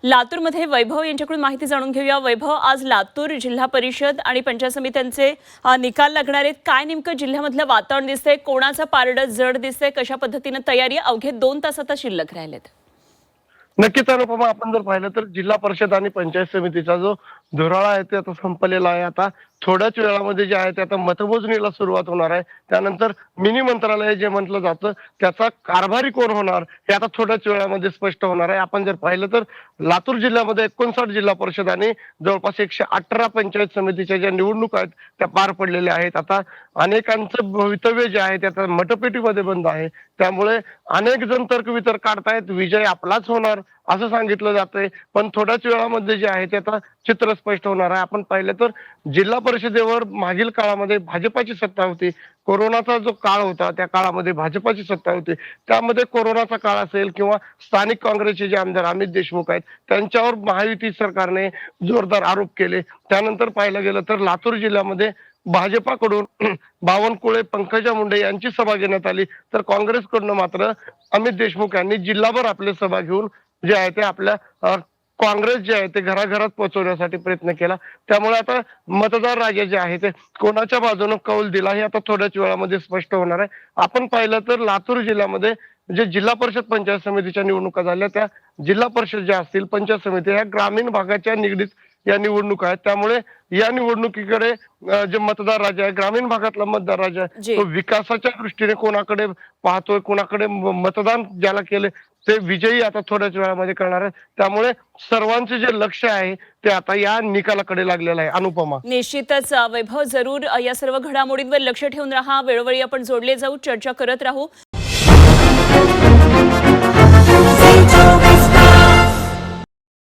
लातूरमध्ये वैभव यांच्याकडून माहिती जाणून घेऊया। वैभव, आज लातूर जिल्हा परिषद आणि पंचायत समित्यांचे निकाल लागणार आहेत। काय नेमकं जिल्ह्यामधलं वातावरण दिसतंय? कोणाचं पारडं जड दिसतंय? कशा पद्धतीने तयारी? अवघे 2 तासातच शिल्लक राहिलेत। नक्कीच अनुपमा, आपण जर पाहिलं तर जिल्हा परिषद आणि पंचायत समितीचा जो धुराळा आहे ते आता संपलेला आहे। आता थोड्याच वेळामध्ये जे आहे ते आता मतमोजणीला सुरुवात होणार आहे। त्यानंतर मिनी मंत्रालय जे म्हटलं जातं त्याचा कारभारी कोण होणार हे आता थोड्याच वेळामध्ये स्पष्ट होणार आहे। आपण जर पाहिलं तर लातूर जिल्ह्यामध्ये 59 जिल्हा परिषद आणि जवळपास 118 पंचायत समितीच्या ज्या निवडणुका आहेत त्या पार पडलेल्या आहेत। आता अनेकांचं भवितव्य जे आहे ते आता मतपेटीमध्ये बंद आहे। त्यामुळे अनेक जण तर्कवितर्क काढतायत, विजय आपलाच होणार असं सांगितलं जातंय। पण थोड्याच वेळामध्ये जे आहे ते आता चित्र स्पष्ट होणार आहे। आपण पाहिलं तर जिल्हा परिषदेवर मागील काळामध्ये भाजपाची सत्ता होती। कोरोनाचा जो काळ होता त्या काळामध्ये भाजपाची सत्ता होती। त्यामध्ये कोरोनाचा काळ असेल किंवा स्थानिक काँग्रेसचे जे आमदार अमित देशमुख आहेत त्यांच्यावर महायुती सरकारने जोरदार आरोप केले। त्यानंतर पाहायला गेलं तर लातूर जिल्ह्यामध्ये भाजपाकडून बावनकुळे, पंकजा मुंडे यांची सभा घेण्यात आली, तर काँग्रेसकडून मात्र अमित देशमुख यांनी जिल्हाभर आपली सभा घेऊन जे आहे ते आपल्या काँग्रेस जे आहे ते घराघरात पोहोचवण्यासाठी प्रयत्न केला। त्यामुळे आता मतदार राजा जे आहे ते कोणाच्या बाजूने कौल दिला हे आता थोड्याच वेळामध्ये स्पष्ट होणार आहे। आपण पाहिलं तर लातूर जिल्ह्यामध्ये जे जिल्हा परिषद पंचायत समितीच्या निवडणुका झाल्या त्या जिल्हा परिषद ज्या असतील, पंचायत समिती ह्या ग्रामीण भागाच्या निगडीत या निवडणुका आहेत। त्यामुळे या निवडणुकीकडे जे मतदार राजा आहे, ग्रामीण भागातला मतदार राजा आहे, जी तो विकासाच्या दृष्टीने कोणाकडे पाहतोय, कोणाकडे मतदान ज्याला केले ते विजयी आता थोड्याच वेळामध्ये करणार आहे। त्यामुळे सर्वांचे जे लक्ष आहे ते आता या निकालाकडे लागलेलं आहे। अनुपमा, निश्चितच वैभव, जरूर या सर्व घडामोडींवर लक्ष ठेवून राहा। वेळोवेळी आपण जोडले जाऊ, चर्चा करत राहू।